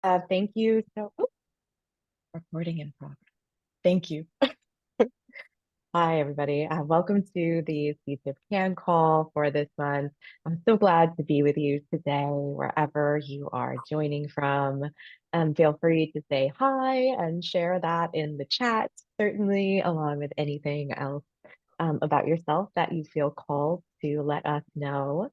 Thank you. Recording in progress. Thank you. Hi, everybody. Welcome to the CTIPP CAN call for this month. I'm so glad to be with you today, wherever you are joining from. Feel free to say hi and share that in the chat, certainly, along with anything else about yourself that you feel called to let us know.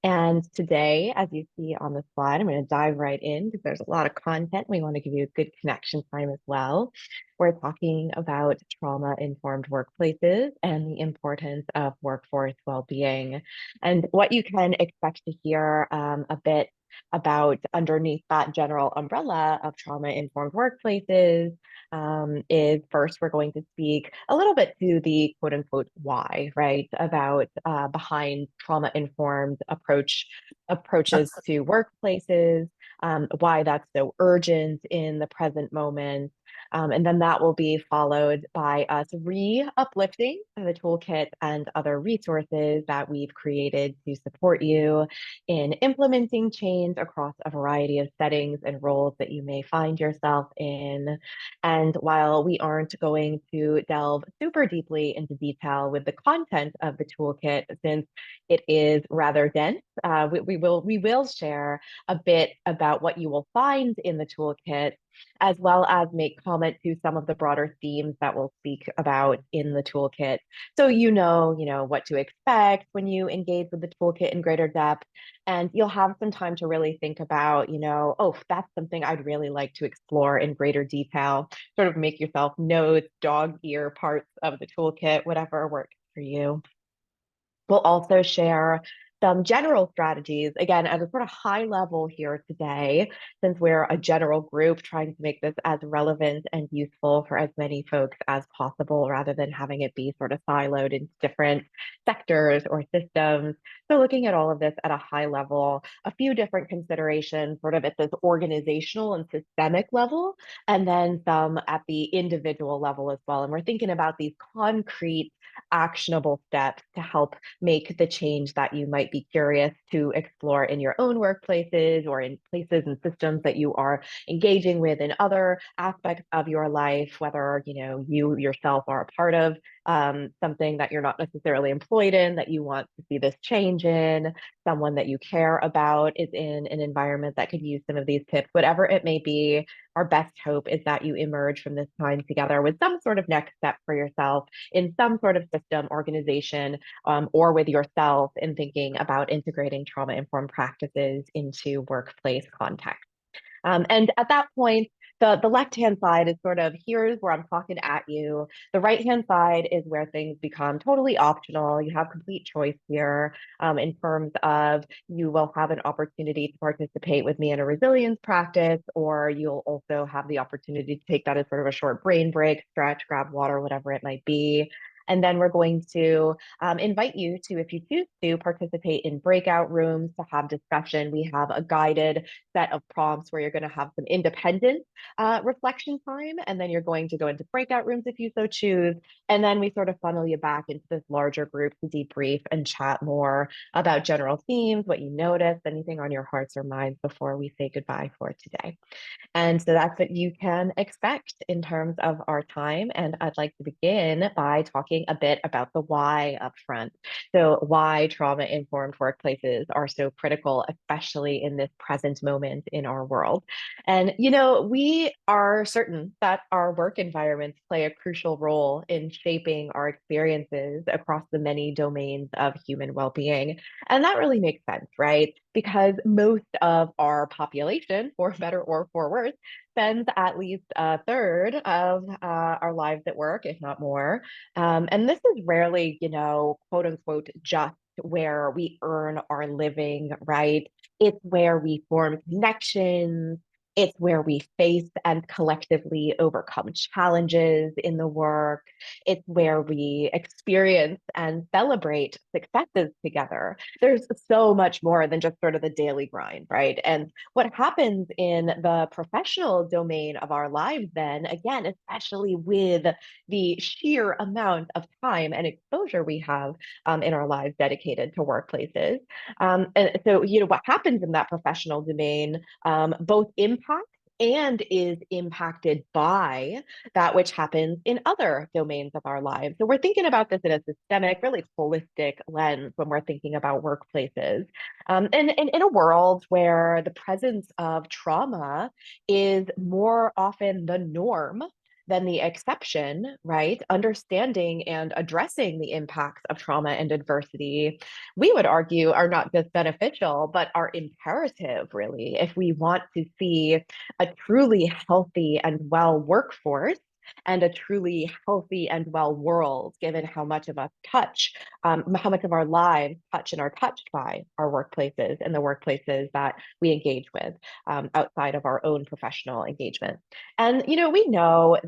And today, as you see on the slide, I'm going to dive right in because there's a lot of content. We want to give you a good connection time as well. We're talking about trauma-informed workplaces and the importance of workforce well-being and what you can expect to hear a bit about underneath that general umbrella of trauma-informed workplaces. Is first, we're going to speak a little bit to the quote unquote why, right? About behind trauma-informed approaches to workplaces, why that's so urgent in the present moment. And then that will be followed by us uplifting the toolkit and other resources that we've created to support you in implementing change across a variety of settings and roles that you may find yourself in. And while we aren't going to delve super deeply into detail with the content of the toolkit, since it is rather dense, we will share a bit about what you will find in the toolkit, as well as make comment to some of the broader themes that we'll speak about in the toolkit. So you know what to expect when you engage with the toolkit in greater depth, and you'll have some time to really think about, oh, that's something I'd really like to explore in greater detail. Sort of make yourself notes, dog ear parts of the toolkit, whatever works for you. We'll also share some general strategies, again, at a sort of high level here today, since we're a general group trying to make this as relevant and useful for as many folks as possible, rather than having it be sort of siloed into different sectors or systems. So looking at all of this at a high level, a few different considerations sort of at this organizational and systemic level, and then some at the individual level as well. And we're thinking about these concrete actionable steps to help make the change that you might be curious to explore in your own workplaces or in places and systems that you are engaging with in other aspects of your life, whether you yourself are a part of something that you're not necessarily employed in, that you want to see this change in, someone that you care about is in an environment that could use some of these tips, whatever it may be. Our best hope is that you emerge from this time together with some sort of next step for yourself in some sort of system, organization, or with yourself in thinking about integrating trauma-informed practices into workplace context. And at that point, the left-hand side is sort of, here's where I'm talking at you. The right-hand side is where things become totally optional. You have complete choice here, in terms of you will have an opportunity to participate with me in a resilience practice, or you'll also have the opportunity to take that as sort of a short brain break, stretch, grab water, whatever it might be. And then we're going to invite you to, if you choose to, participate in breakout rooms to have discussion. We have a guided set of prompts where you're going to have some independent reflection time, and then you're going to go into breakout rooms if you so choose. And then we sort of funnel you back into this larger group to debrief and chat more about general themes, what you noticed, anything on your hearts or minds before we say goodbye for today. And so that's what you can expect in terms of our time. And I'd like to begin by talking a bit about the why up front. So, why trauma-informed workplaces are so critical, especially in this present moment in our world. And, we are certain that our work environments play a crucial role in shaping our experiences across the many domains of human well-being. And that really makes sense, right? Because most of our population, for better or for worse, spends at least a third of our lives at work, if not more. And this is rarely, quote unquote, just where we earn our living, right? It's where we form connections. It's where we face and collectively overcome challenges in the work. It's where we experience and celebrate successes together. There's so much more than just sort of the daily grind, right? And what happens in the professional domain of our lives, then, again, especially with the sheer amount of time and exposure we have in our lives dedicated to workplaces. And so, what happens in that professional domain both impacts and is impacted by that which happens in other domains of our lives. So we're thinking about this in a systemic, really holistic lens when we're thinking about workplaces. And in a world where the presence of trauma is more often the norm than the exception, right? Understanding and addressing the impacts of trauma and adversity, we would argue, are not just beneficial, but are imperative, really, if we want to see a truly healthy and well workforce and a truly healthy and well world, given how much of us touch, how much of our lives touch and are touched by our workplaces and the workplaces that we engage with outside of our own professional engagement. And, we know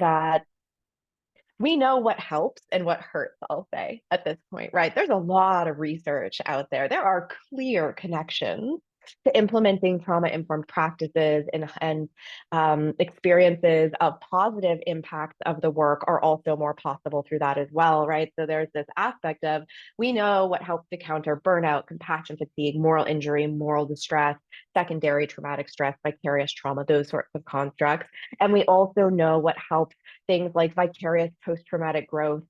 what helps and what hurts, I'll say, at this point, right? There's a lot of research out there. There are clear connections to implementing trauma-informed practices and experiences of positive impacts of the work are also more possible through that as well, right? So there's this aspect of we know what helps to counter burnout, compassion fatigue, moral injury, moral distress, secondary traumatic stress, vicarious trauma, those sorts of constructs. And we also know what helps things like vicarious post-traumatic growth,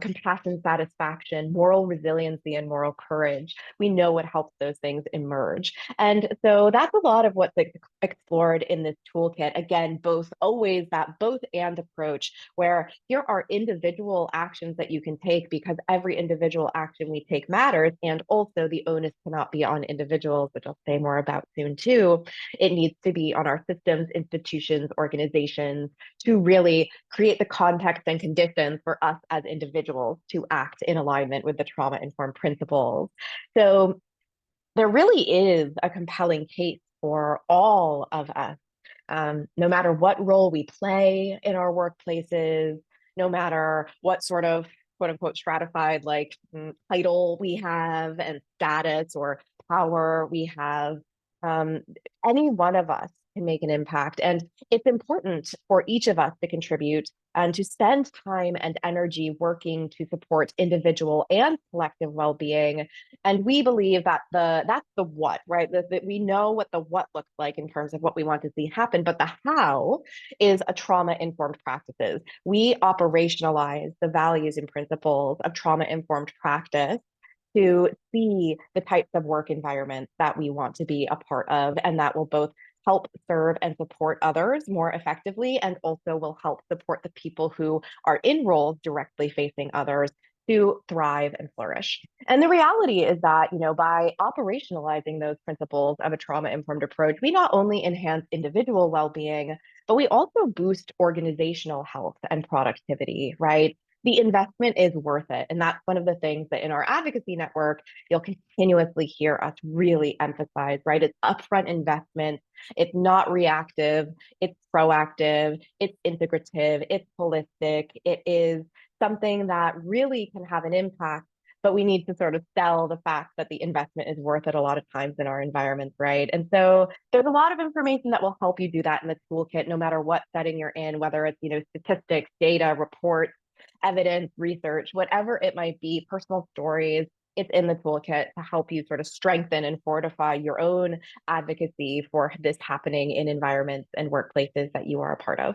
compassion satisfaction, moral resiliency, and moral courage. We know what helps those things emerge. And so that's a lot of what's explored in this toolkit. Again, both always that both and approach, where here are individual actions that you can take because every individual action we take matters. And also the onus cannot be on individuals, which I'll say more about soon too. It needs to be on our systems, institutions, organizations to really create the context and conditions for us as individuals to act in alignment with the trauma-informed principles. So there really is a compelling case for all of us, no matter what role we play in our workplaces, no matter what sort of quote unquote stratified title we have and status or power we have. Um, any one of us can make an impact. And it's important for each of us to contribute and to spend time and energy working to support individual and collective well-being. And we believe that that's the what, right? That we know what the what looks like in terms of what we want to see happen, but the how is a trauma-informed practices. We operationalize the values and principles of trauma-informed practice to see the types of work environments that we want to be a part of, and that will both help serve and support others more effectively, and also will help support the people who are in roles directly facing others to thrive and flourish. And the reality is that, by operationalizing those principles of a trauma-informed approach, we not only enhance individual well-being, but we also boost organizational health and productivity, right? The investment is worth it. And that's one of the things that in our advocacy network, you'll continuously hear us really emphasize, right? It's upfront investment. It's not reactive. It's proactive. It's integrative. It's holistic. It is something that really can have an impact, but we need to sort of sell the fact that the investment is worth it a lot of times in our environments, right? And so there's a lot of information that will help you do that in the toolkit, no matter what setting you're in, whether it's, statistics, data, reports, evidence, research, whatever it might be, personal stories. It's in the toolkit to help you sort of strengthen and fortify your own advocacy for this happening in environments and workplaces that you are a part of.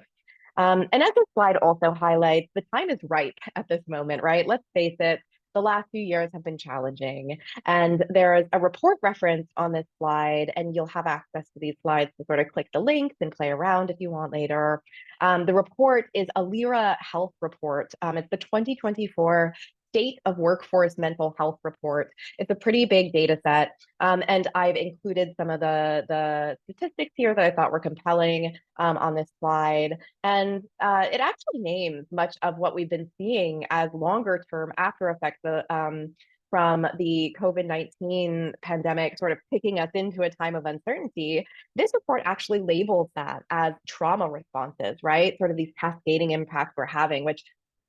And as this slide also highlights, the time is ripe at this moment, right? Let's face it, the last few years have been challenging. And there's a report reference on this slide, and you'll have access to these slides to sort of click the links and play around if you want later. The report is a LIRA health report. It's the 2024 State of Workforce Mental Health Report. It's a pretty big data set. And I've included some of the statistics here that I thought were compelling on this slide. And it actually names much of what we've been seeing as longer term after effects from the COVID-19 pandemic sort of picking us into a time of uncertainty. This report actually labels that as trauma responses, right? Sort of these cascading impacts we're having, which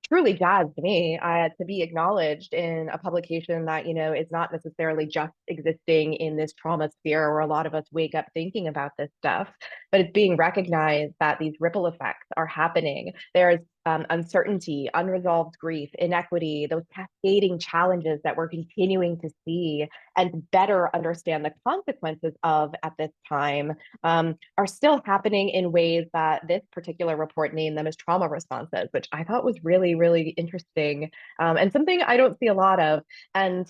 truly jazzed me to be acknowledged in a publication that, is not necessarily just existing in this trauma sphere where a lot of us wake up thinking about this stuff, but it's being recognized that these ripple effects are happening. There's uncertainty, unresolved grief, inequity, those cascading challenges that we're continuing to see and better understand the consequences of at this time, are still happening in ways that this particular report named them as trauma responses, which I thought was really, really interesting, and something I don't see a lot of. And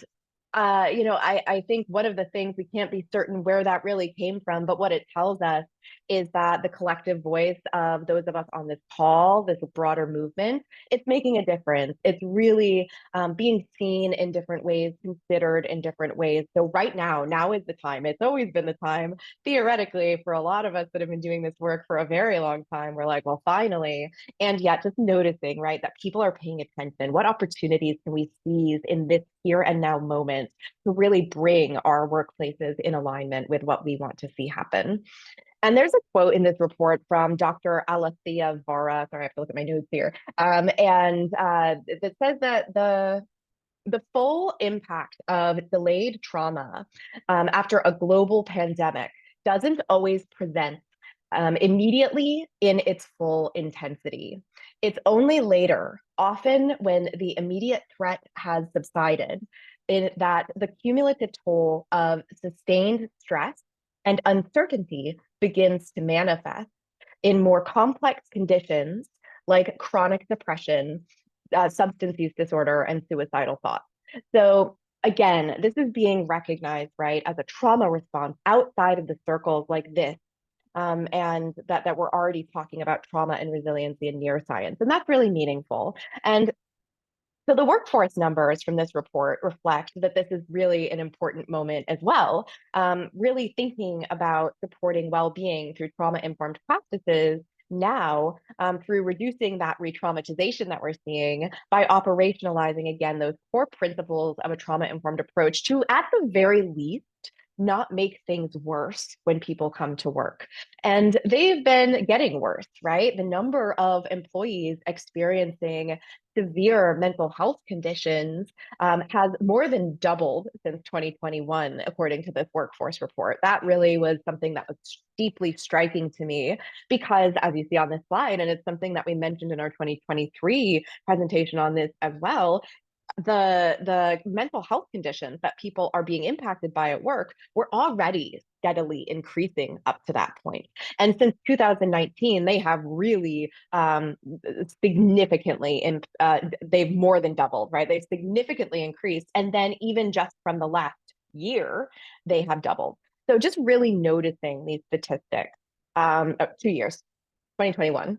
I think one of the things, we can't be certain where that really came from, but what it tells us is that the collective voice of those of us on this call, this broader movement, it's making a difference. It's really being seen in different ways, considered in different ways. So right now is the time. It's always been the time, theoretically, for a lot of us that have been doing this work for a very long time. We're like, well, finally. And yet just noticing, right, that people are paying attention. What opportunities can we seize in this here and now moment to really bring our workplaces in alignment with what we want to see happen? And there's a quote in this report from Dr. Alethea Vara. Sorry, I have to look at my notes here. And that says that the full impact of delayed trauma after a global pandemic doesn't always present immediately in its full intensity. It's only later, often when the immediate threat has subsided, in that the cumulative toll of sustained stress and uncertainty begins to manifest in more complex conditions like chronic depression, substance use disorder, and suicidal thoughts. So again, this is being recognized, right, as a trauma response outside of the circles like this, and that we're already talking about trauma and resiliency in neuroscience, and that's really meaningful. And so the workforce numbers from this report reflect that this is really an important moment as well, really thinking about supporting well-being through trauma-informed practices now, through reducing that re-traumatization that we're seeing by operationalizing, again, those core principles of a trauma-informed approach to, at the very least, not make things worse when people come to work. And they've been getting worse, right? The number of employees experiencing severe mental health conditions has more than doubled since 2021, according to this workforce report. That really was something that was deeply striking to me because, as you see on this slide, and it's something that we mentioned in our 2023 presentation on this as well, the mental health conditions that people are being impacted by at work were already steadily increasing up to that point. And since 2019, they have really significantly, they've more than doubled, right? They've significantly increased. And then even just from the last year, they have doubled. So just really noticing these statistics, 2 years, 2021.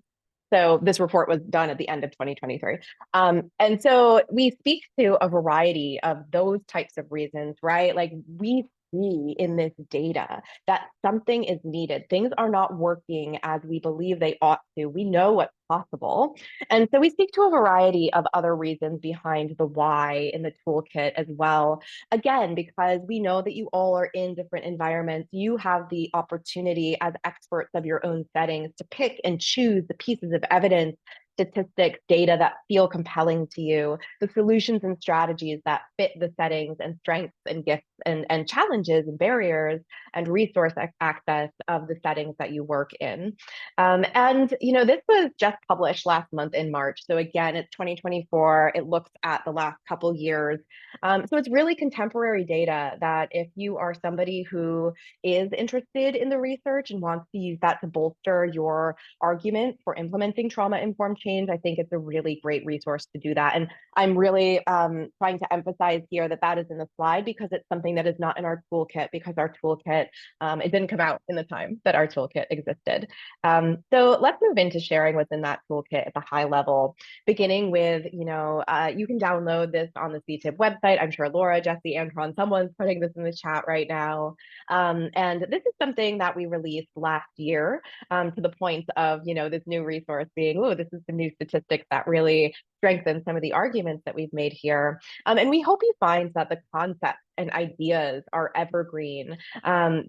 So this report was done at the end of 2023. And so we speak to a variety of those types of reasons, right? Like we see in this data that something is needed. Things are not working as we believe they ought to. We know what's possible. And so we speak to a variety of other reasons behind the why in the toolkit as well. Again, because we know that you all are in different environments, you have the opportunity as experts of your own settings to pick and choose the pieces of evidence, statistics, data that feel compelling to you, the solutions and strategies that fit the settings and strengths and gifts and challenges and barriers and resource access of the settings that you work in. And, this was just published last month in March. So again, it's 2024. It looks at the last couple years. So it's really contemporary data that if you are somebody who is interested in the research and wants to use that to bolster your argument for implementing trauma-informed change, I think it's a really great resource to do that. And I'm really trying to emphasize here that that is in the slide because it's something that is not in our toolkit, because our toolkit, it didn't come out in the time that our toolkit existed. So let's move into sharing what's in that toolkit at the high level, beginning with, you can download this on the CTIPP website. I'm sure Laura, Jesse, Antron, someone's putting this in the chat right now. And this is something that we released last year, to the point of, this new resource being, oh, this is some new statistics that really strengthen some of the arguments that we've made here. And we hope you find that the concepts and ideas are evergreen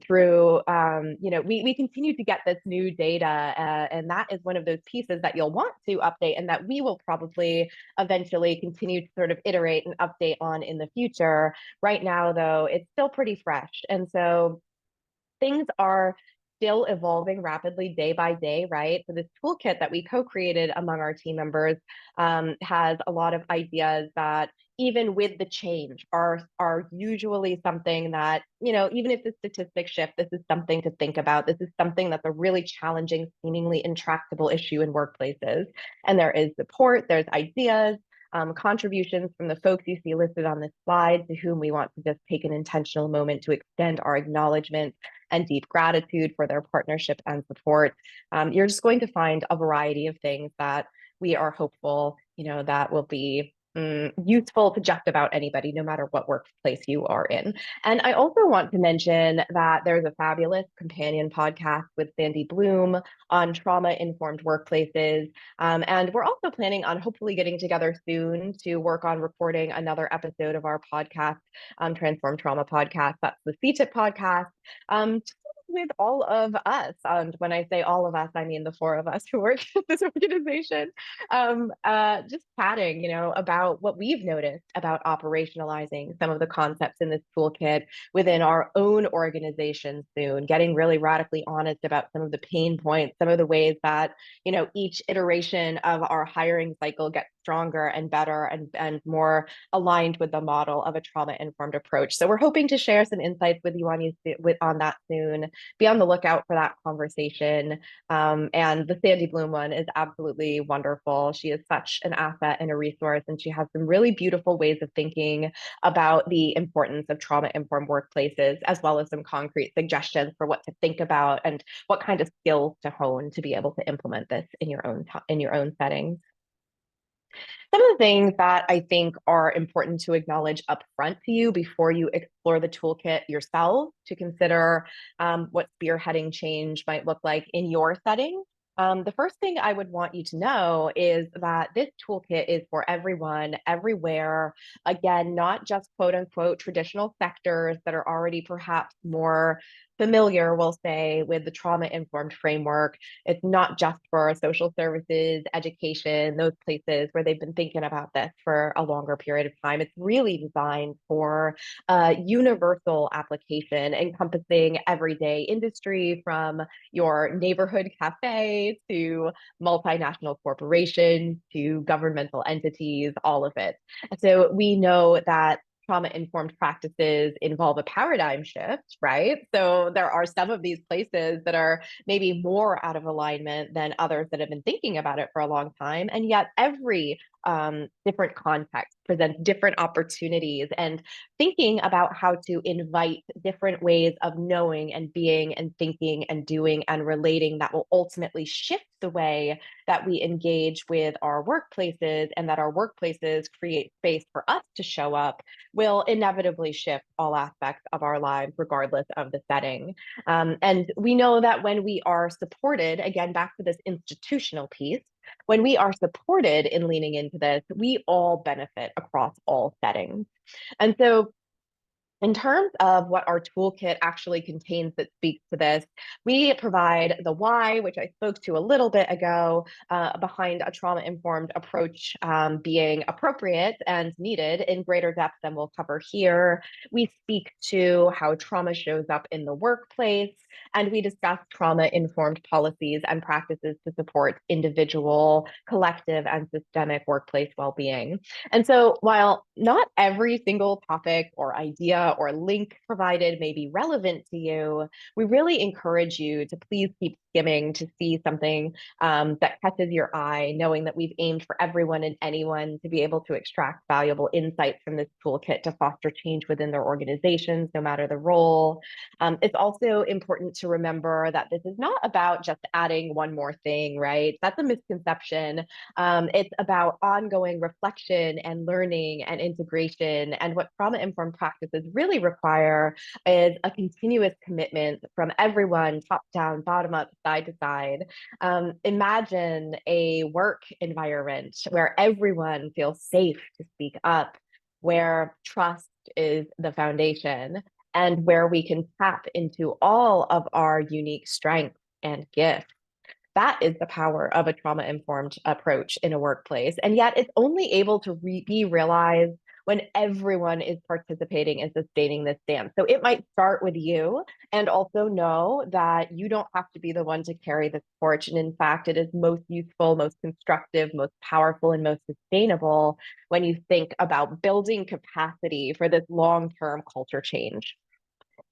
through, we continue to get this new data, and that is one of those pieces that you'll want to update and that we will probably eventually continue to sort of iterate and update on in the future. Right now, though, it's still pretty fresh. And so things are still evolving rapidly day by day, right? So this toolkit that we co-created among our team members has a lot of ideas that even with the change are usually something that, even if the statistics shift, this is something to think about. This is something that's a really challenging, seemingly intractable issue in workplaces. And there is support, there's ideas, contributions from the folks you see listed on this slide, to whom we want to just take an intentional moment to extend our acknowledgement and deep gratitude for their partnership and support. You're just going to find a variety of things that we are hopeful, that will be useful to just about anybody, no matter what workplace you are in. And I also want to mention that there's a fabulous companion podcast with Sandy Bloom on trauma-informed workplaces. And we're also planning on hopefully getting together soon to work on recording another episode of our podcast, Transform Trauma Podcast. That's the CTIPP podcast. With all of us. And when I say all of us, I mean the four of us who work at this organization, just chatting, about what we've noticed about operationalizing some of the concepts in this toolkit within our own organization soon, getting really radically honest about some of the pain points, some of the ways that, each iteration of our hiring cycle gets stronger and better and more aligned with the model of a trauma-informed approach. So we're hoping to share some insights with you on that soon. Be on the lookout for that conversation. And the Sandy Bloom one is absolutely wonderful. She is such an asset and a resource, and she has some really beautiful ways of thinking about the importance of trauma-informed workplaces, as well as some concrete suggestions for what to think about and what kind of skills to hone to be able to implement this in your own settings. Some of the things that I think are important to acknowledge upfront to you before you explore the toolkit yourself to consider what spearheading change might look like in your setting. The first thing I would want you to know is that this toolkit is for everyone, everywhere. Again, not just quote unquote traditional sectors that are already perhaps more familiar, we'll say, with the trauma-informed framework. It's not just for social services, education, those places where they've been thinking about this for a longer period of time. It's really designed for a universal application encompassing everyday industry, from your neighborhood cafe to multinational corporations to governmental entities, all of it. So we know that trauma-informed practices involve a paradigm shift, right? So there are some of these places that are maybe more out of alignment than others that have been thinking about it for a long time. And yet every different context presents different opportunities, and thinking about how to invite different ways of knowing and being and thinking and doing and relating that will ultimately shift the way that we engage with our workplaces, and that our workplaces create space for us to show up, will inevitably shift all aspects of our lives, regardless of the setting. And we know that when we are supported, again, back to this institutional piece, when we are supported in leaning into this, we all benefit across all settings. And so in terms of what our toolkit actually contains that speaks to this, we provide the why, which I spoke to a little bit ago, behind a trauma-informed approach being appropriate and needed in greater depth than we'll cover here. We speak to how trauma shows up in the workplace, and we discuss trauma-informed policies and practices to support individual, collective, and systemic workplace well-being. And so while not every single topic or idea or link provided may be relevant to you, we really encourage you to please keep skimming to see something that catches your eye, knowing that we've aimed for everyone and anyone to be able to extract valuable insights from this toolkit to foster change within their organizations, no matter the role. It's also important to remember that this is not about just adding one more thing, right? That's a misconception. It's about ongoing reflection and learning and integration. And what trauma-informed practices really require is a continuous commitment from everyone, top down, bottom up, side to side. Imagine a work environment where everyone feels safe to speak up, where trust is the foundation, and where we can tap into all of our unique strengths and gifts. That is the power of a trauma-informed approach in a workplace. And yet it's only able to be realized when everyone is participating and sustaining this dance. So it might start with you, and also know that you don't have to be the one to carry this torch. And in fact, it is most useful, most constructive, most powerful, and most sustainable when you think about building capacity for this long-term culture change.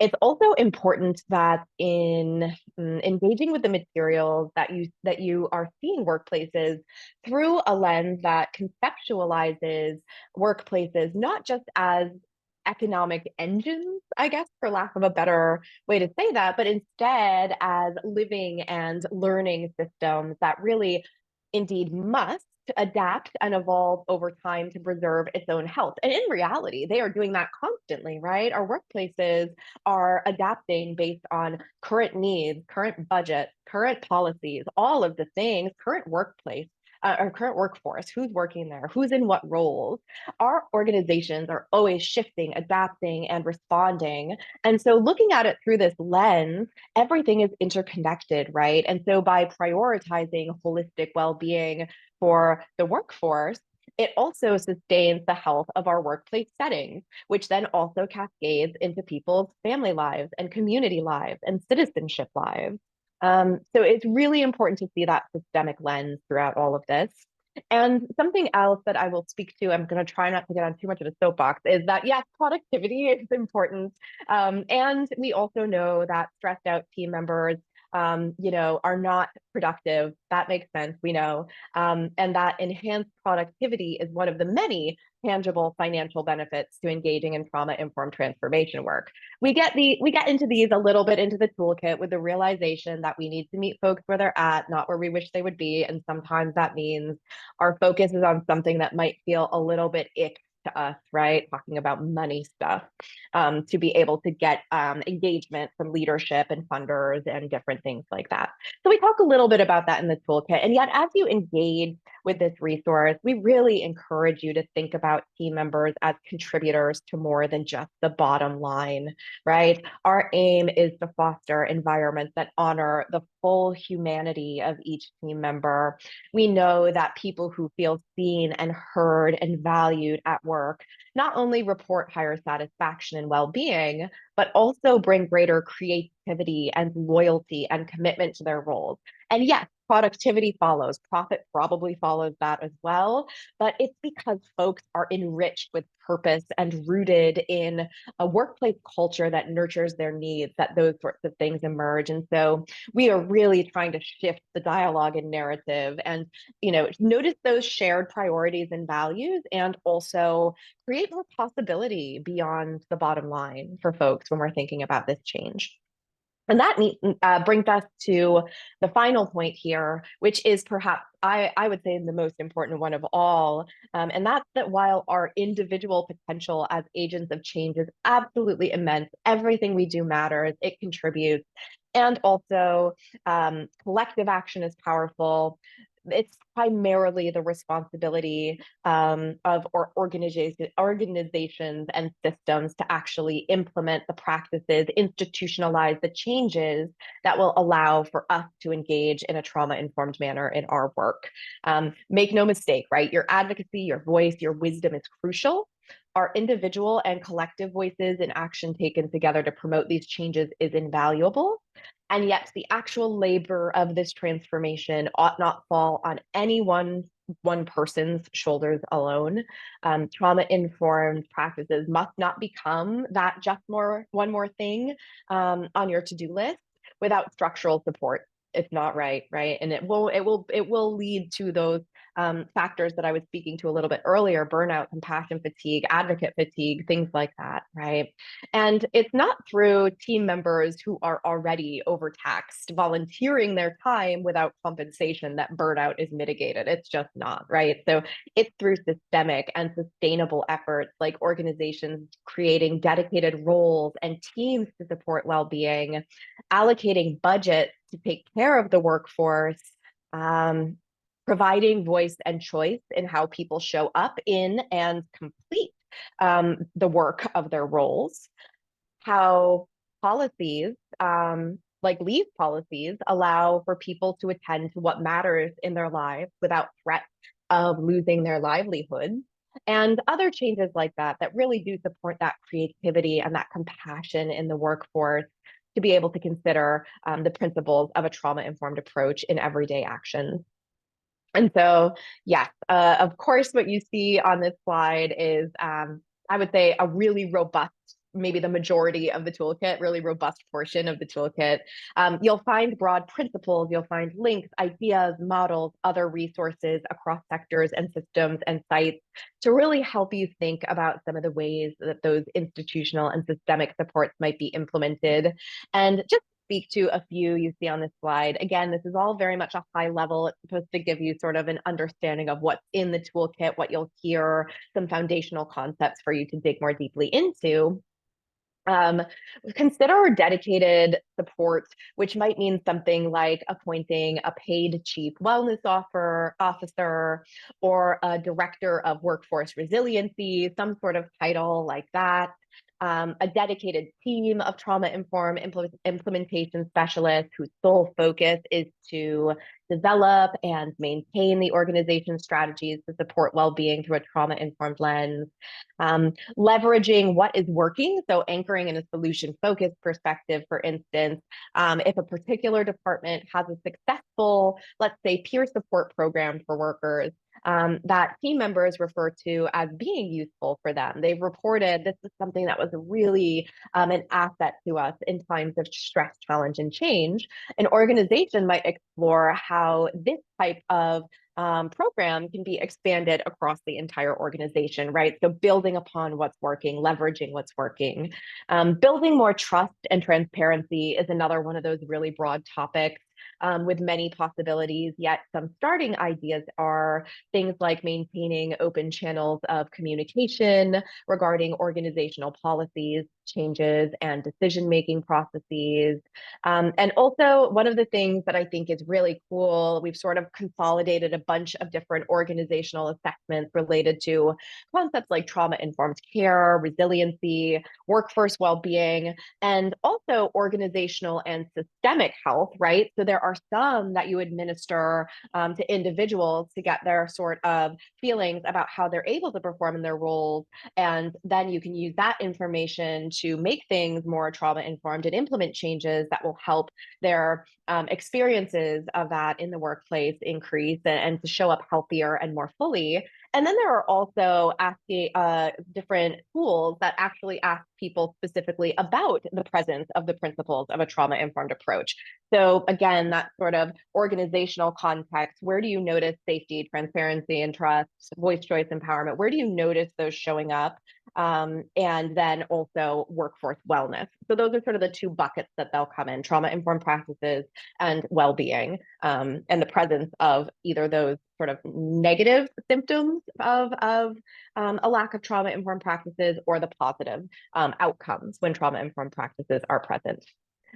It's also important that in engaging with the materials that you are seeing workplaces through a lens that conceptualizes workplaces not just as economic engines, I guess, for lack of a better way to say that, but instead as living and learning systems that really indeed must adapt and evolve over time to preserve its own health. And in reality, they are doing that constantly, right? Our workplaces are adapting based on current needs, current budgets, current policies, all of the things, current workplace. Our current workforce, who's working there, who's in what roles. Our organizations are always shifting, adapting, and responding. And so, looking at it through this lens, everything is interconnected, right? And so, by prioritizing holistic well being for the workforce, it also sustains the health of our workplace settings, which then also cascades into people's family lives and community lives and citizenship lives. So it's really important to see that systemic lens throughout all of this. And something else that I will speak to, I'm going to try not to get on too much of a soapbox, is that yes, productivity is important. And we also know that stressed out team members are not productive. That makes sense, we know. And that enhanced productivity is one of the many tangible financial benefits to engaging in trauma-informed transformation work. We get into these a little bit into the toolkit with the realization that we need to meet folks where they're at, not where we wish they would be. And sometimes that means our focus is on something that might feel a little bit ick to us, right? Talking about money stuff, to be able to get engagement from leadership and funders and different things like that. So we talk a little bit about that in the toolkit. And yet, as you engage with this resource, we really encourage you to think about team members as contributors to more than just the bottom line, right? Our aim is to foster environments that honor the full humanity of each team member. We know that people who feel seen and heard and valued at work not only report higher satisfaction and well-being, but also bring greater creativity and loyalty and commitment to their roles. And yes, productivity follows, profit probably follows that as well, but it's because folks are enriched with purpose and rooted in a workplace culture that nurtures their needs, that those sorts of things emerge. And so we are really trying to shift the dialogue and narrative and, notice those shared priorities and values, and also create more possibility beyond the bottom line for folks when we're thinking about this change. And that brings us to the final point here, which is perhaps, I would say, the most important one of all. And that's that while our individual potential as agents of change is absolutely immense, everything we do matters, it contributes. And also, collective action is powerful. It's primarily the responsibility of organizations and systems to actually implement the practices, institutionalize the changes that will allow for us to engage in a trauma-informed manner in our work. Make no mistake, right? Your advocacy, your voice, your wisdom is crucial. Our individual and collective voices and action taken together to promote these changes is invaluable. And yet the actual labor of this transformation ought not fall on any one person's shoulders alone. Trauma-informed practices must not become that just one more thing on your to-do list without structural support. It's not right, right? And it will lead to those factors that I was speaking to a little bit earlier: burnout, compassion fatigue, advocate fatigue, things like that, right? And it's not through team members who are already overtaxed volunteering their time without compensation that burnout is mitigated. It's just not, right? So it's through systemic and sustainable efforts, like organizations creating dedicated roles and teams to support well-being, allocating budgets to take care of the workforce, providing voice and choice in how people show up in and complete the work of their roles, how policies, like leave policies, allow for people to attend to what matters in their lives without threat of losing their livelihood. and other changes like that that really do support that creativity and that compassion in the workforce to be able to consider the principles of a trauma-informed approach in everyday actions. And so, yes, of course, what you see on this slide is, I would say, a really robust, maybe the majority of the toolkit, really robust portion of the toolkit. You'll find broad principles, you'll find links, ideas, models, other resources across sectors and systems and sites to really help you think about some of the ways that those institutional and systemic supports might be implemented. And just speak to a few you see on this slide. Again, this is all very much a high level. It's supposed to give you sort of an understanding of what's in the toolkit, what you'll hear, some foundational concepts for you to dig more deeply into. Um, Consider dedicated support, which might mean something like appointing a paid chief wellness officer or a director of workforce resiliency, some sort of title like that. A dedicated team of trauma-informed implementation specialists whose sole focus is to develop and maintain the organization's strategies to support well-being through a trauma-informed lens. Leveraging what is working, so anchoring in a solution-focused perspective, for instance, if a particular department has a successful, let's say, peer support program for workers, that team members refer to as being useful for them. They've reported this is something that was really an asset to us in times of stress, challenge, and change. An organization might explore how this type of program can be expanded across the entire organization, right? So building upon what's working, leveraging what's working. Building more trust and transparency is another one of those really broad topics with many possibilities, yet some starting ideas are things like maintaining open channels of communication regarding organizational policies, changes, and decision-making processes. And also, one of the things that I think is really cool, we've sort of consolidated a bunch of different organizational assessments related to concepts like trauma-informed care, resiliency, workforce well-being, and also organizational and systemic health, right? So there are some that you administer to individuals to get their sort of feelings about how they're able to perform in their roles. And then you can use that information to make things more trauma informed and implement changes that will help their experiences of that in the workplace increase and to show up healthier and more fully. And then there are also asking different tools that actually ask people specifically about the presence of the principles of a trauma-informed approach. So again, that sort of organizational context, where do you notice safety, transparency, and trust, voice choice empowerment? Where do you notice those showing up? And then also workforce wellness. So those are sort of the two buckets that they'll come in, trauma-informed practices and well-being, and the presence of either those sort of negative symptoms of a lack of trauma-informed practices or the positive outcomes when trauma-informed practices are present.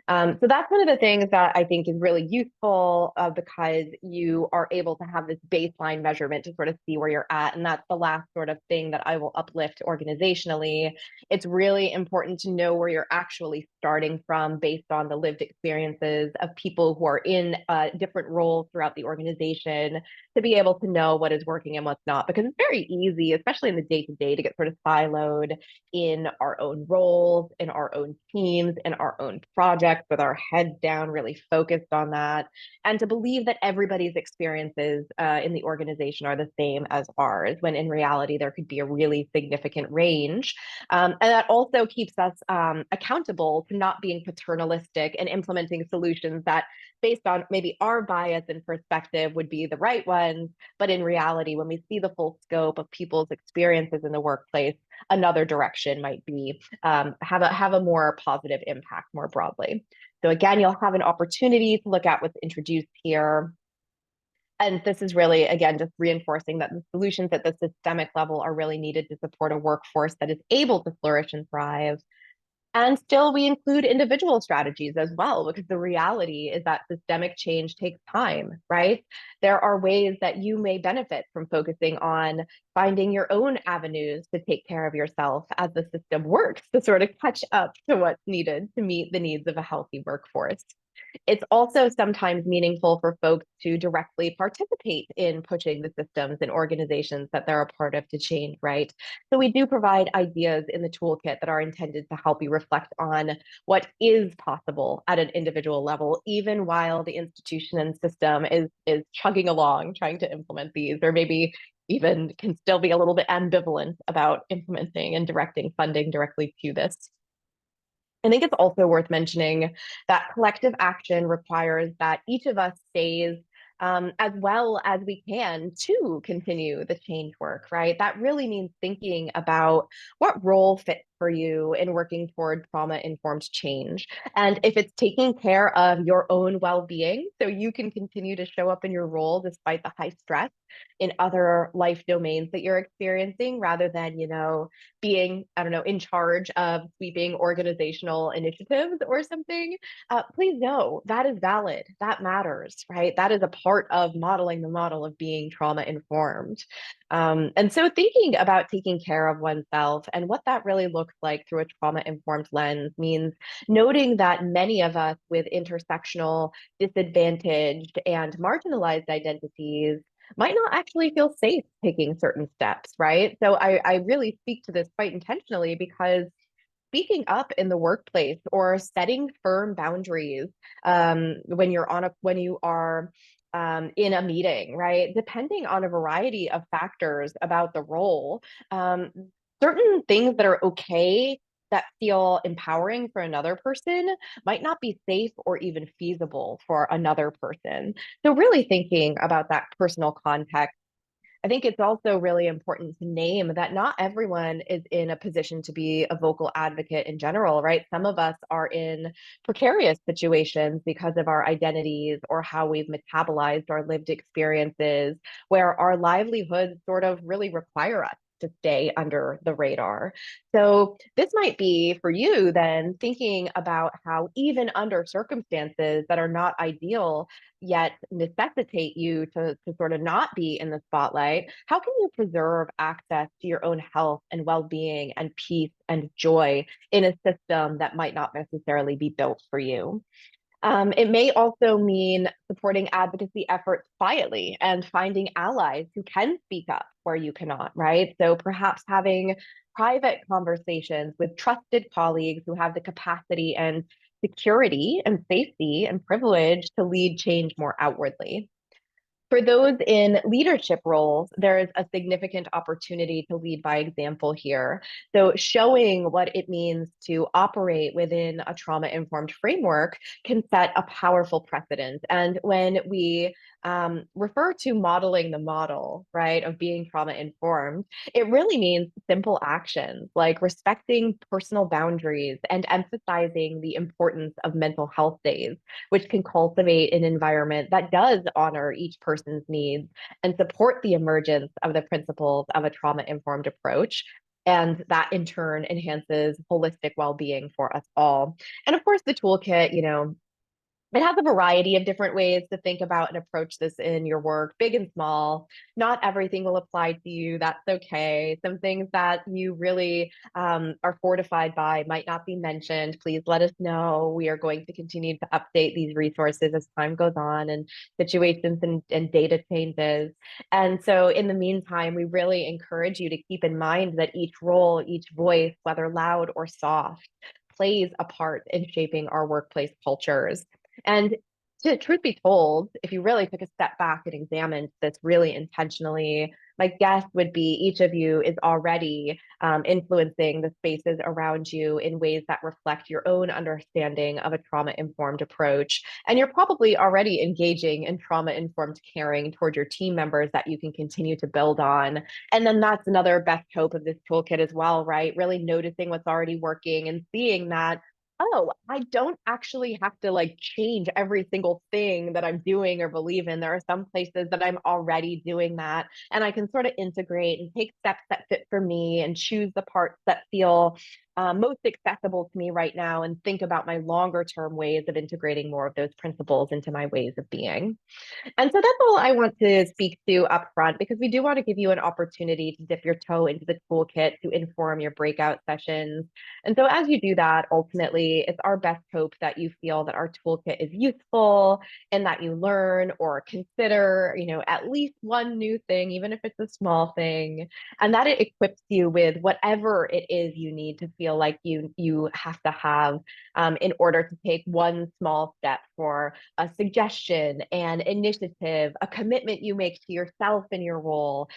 So that's one of the things that I think is really useful because you are able to have this baseline measurement to sort of see where you're at. And that's the last sort of thing that I will uplift organizationally. It's really important to know where you're actually starting from based on the lived experiences of people who are in different roles throughout the organization to be able to know what is working and what's not, because it's very easy, especially in the day-to-day, to get sort of siloed in our own roles, in our own teams, in our own projects with our heads down, really focused on that, and to believe that everybody's experiences in the organization are the same as ours, when in reality, there could be a really significant range. And that also keeps us accountable to not being paternalistic and implementing solutions that based on maybe our bias and perspective would be the right ones. But in reality, when we see the full scope of people's experiences in the workplace, another direction might be have a more positive impact more broadly. So again, you'll have an opportunity to look at what's introduced here. And this is really, again, just reinforcing that the solutions at the systemic level are really needed to support a workforce that is able to flourish and thrive. And still, we include individual strategies as well, because the reality is that systemic change takes time, right? There are ways that you may benefit from focusing on finding your own avenues to take care of yourself as the system works to sort of catch up to what's needed to meet the needs of a healthy workforce. It's also sometimes meaningful for folks to directly participate in pushing the systems and organizations that they're a part of to change, right? So we do provide ideas in the toolkit that are intended to help you reflect on what is possible at an individual level, even while the institution and system is chugging along trying to implement these, or maybe even can still be a little bit ambivalent about implementing and directing funding directly to this. I think it's also worth mentioning that collective action requires that each of us stays as well as we can to continue the change work, right? That really means thinking about what role fits for you in working toward trauma-informed change. And if it's taking care of your own well-being, so you can continue to show up in your role despite the high stress in other life domains that you're experiencing, rather than, being, I don't know, in charge of sweeping organizational initiatives or something, please know that is valid. That matters, right? That is a part of modeling the model of being trauma informed. And so thinking about taking care of oneself and what that really looks like through a trauma informed lens means noting that many of us with intersectional, disadvantaged, and marginalized identities might not actually feel safe taking certain steps, right? So I really speak to this quite intentionally because speaking up in the workplace or setting firm boundaries when you are in a meeting, right? Depending on a variety of factors about the role, um, certain things that are okay that feel empowering for another person might not be safe or even feasible for another person. So really thinking about that personal context. I think it's also really important to name that not everyone is in a position to be a vocal advocate in general, right? Some of us are in precarious situations because of our identities or how we've metabolized our lived experiences, where our livelihoods sort of really require us to stay under the radar. So, this might be for you then thinking about how, even under circumstances that are not ideal, yet necessitate you to sort of not be in the spotlight, how can you preserve access to your own health and well-being and peace and joy in a system that might not necessarily be built for you? It may also mean supporting advocacy efforts quietly and finding allies who can speak up where you cannot, right? So perhaps having private conversations with trusted colleagues who have the capacity and security and safety and privilege to lead change more outwardly. For those in leadership roles, there is a significant opportunity to lead by example here. So, showing what it means to operate within a trauma informed framework can set a powerful precedent. And when we refer to modeling the model, right, of being trauma informed, it really means simple actions like respecting personal boundaries and emphasizing the importance of mental health days, which can cultivate an environment that does honor each person's needs and support the emergence of the principles of a trauma informed approach. And that in turn enhances holistic well being for us all. And of course, the toolkit, it has a variety of different ways to think about and approach this in your work, big and small. Not everything will apply to you. That's okay. Some things that you really are fortified by might not be mentioned. Please let us know. We are going to continue to update these resources as time goes on and situations and data changes. And so, in the meantime, we really encourage you to keep in mind that each role, each voice, whether loud or soft, plays a part in shaping our workplace cultures. And to truth be told, if you really took a step back and examined this really intentionally, my guess would be each of you is already influencing the spaces around you in ways that reflect your own understanding of a trauma informed approach. And you're probably already engaging in trauma informed caring toward your team members that you can continue to build on. And then that's another best hope of this toolkit as well, right? Really noticing what's already working and seeing that, oh, I don't actually have to like change every single thing that I'm doing or believe in. There are some places that I'm already doing that, and I can sort of integrate and take steps that fit for me and choose the parts that feel most accessible to me right now and think about my longer term ways of integrating more of those principles into my ways of being. And so that's all I want to speak to up front because we do want to give you an opportunity to dip your toe into the toolkit to inform your breakout sessions. And so as you do that, ultimately, it's our best hope that you feel that our toolkit is useful and that you learn or consider, at least one new thing, even if it's a small thing, and that it equips you with whatever it is you need to feel like you have to have in order to take one small step for a suggestion, an initiative, a commitment you make to yourself in your role,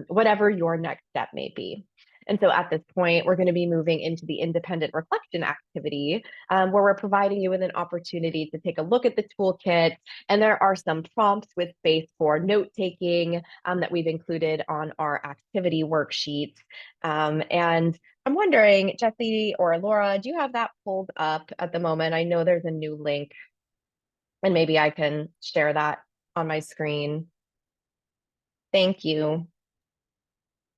whatever your next step may be. And so at this point, we're going to be moving into the independent reflection activity, where we're providing you with an opportunity to take a look at the toolkit. And there are some prompts with space for note taking that we've included on our activity worksheet. And I'm wondering, Jesse or Laura, do you have that pulled up at the moment? I know there's a new link and maybe I can share that on my screen. Thank you.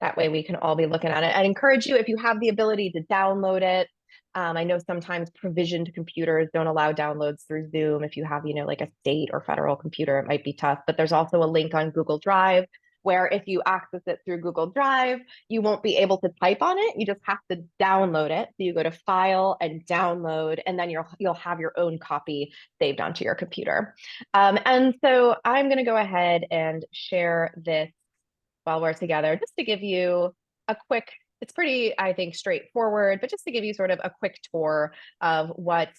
That way we can all be looking at it. I'd encourage you, if you have the ability to download it. I know sometimes provisioned computers don't allow downloads through Zoom. If you have, like a state or federal computer, it might be tough, but there's also a link on Google Drive where if you access it through Google Drive, you won't be able to type on it. You just have to download it. So you go to File and Download, and then you'll have your own copy saved onto your computer. And so I'm going to go ahead and share this while we're together, just to give you a quick, it's pretty, I think, straightforward, but just to give you sort of a quick tour of what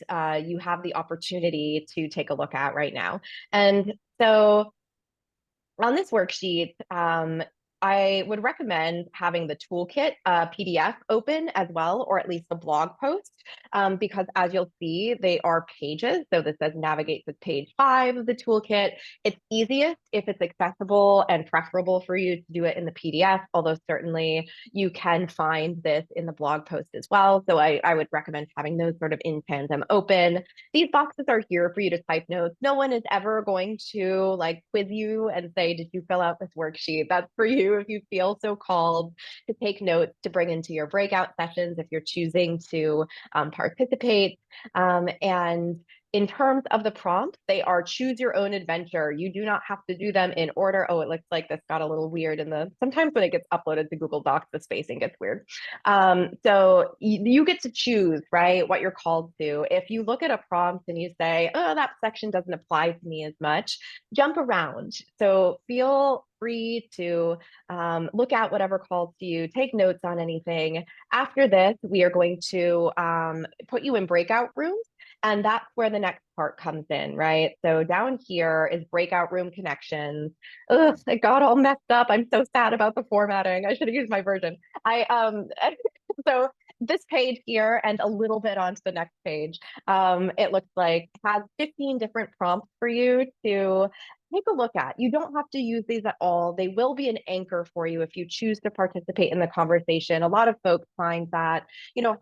you have the opportunity to take a look at right now. And so on this worksheet, I would recommend having the toolkit PDF open as well, or at least the blog post, because as you'll see, they are pages. So this says navigate to page 5 of the toolkit. It's easiest if it's accessible and preferable for you to do it in the PDF, although certainly you can find this in the blog post as well. So I would recommend having those sort of in tandem open. These boxes are here for you to type notes. No one is ever going to quiz you and say, did you fill out this worksheet? That's for you if you feel so called to take notes to bring into your breakout sessions if you're choosing to participate. And in terms of the prompts, they are choose your own adventure. You do not have to do them in order. Oh, it looks like this got a little weird sometimes when it gets uploaded to Google Docs, the spacing gets weird. So you get to choose, right, what you're called to. If you look at a prompt and you say, oh, that section doesn't apply to me as much, jump around. So feel free to look at whatever calls to you, take notes on anything. After this, we are going to put you in breakout rooms. And that's where the next part comes in, right? So down here is breakout room connections. Ugh, it got all messed up. I'm so sad about the formatting. I should have used my version. So this page here and a little bit onto the next page, it looks like has 15 different prompts for you to take a look at. You don't have to use these at all. They will be an anchor for you if you choose to participate in the conversation. A lot of folks find that,